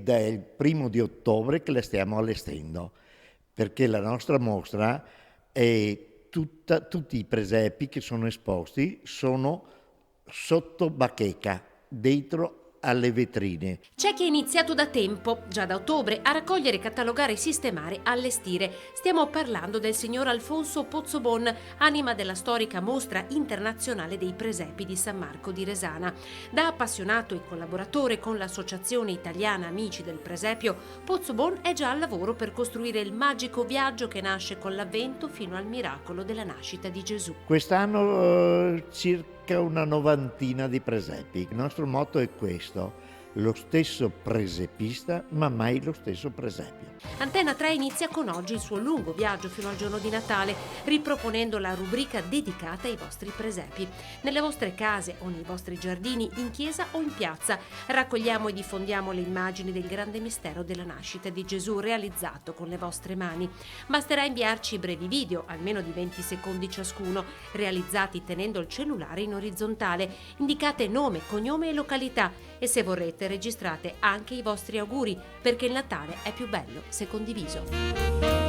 da il 1° ottobre che la stiamo allestendo, perché la nostra mostra è tutti i presepi che sono esposti sono sotto bacheca, dentro alle vetrine. C'è chi ha iniziato da tempo, già da ottobre, a raccogliere, catalogare, sistemare, allestire. Stiamo parlando del signor Alfonso Pozzobon, anima della storica Mostra Internazionale dei Presepi di San Marco di Resana. Da appassionato e collaboratore con l'Associazione Italiana Amici del Presepio, Pozzobon è già al lavoro per costruire il magico viaggio che nasce con l'Avvento fino al miracolo della nascita di Gesù. Quest'anno circa una novantina di presepi. Il nostro motto è questo: lo stesso presepista, ma mai lo stesso presepio. Antena 3 inizia con oggi il suo lungo viaggio fino al giorno di Natale, riproponendo la rubrica dedicata ai vostri presepi. Nelle vostre case o nei vostri giardini, in chiesa o in piazza, raccogliamo e diffondiamo le immagini del grande mistero della nascita di Gesù realizzato con le vostre mani. Basterà inviarci brevi video, almeno di 20 secondi ciascuno, realizzati tenendo il cellulare in orizzontale. Indicate nome, cognome e località e se vorrete registrate anche i vostri auguri, perché il Natale è più bello se condiviso.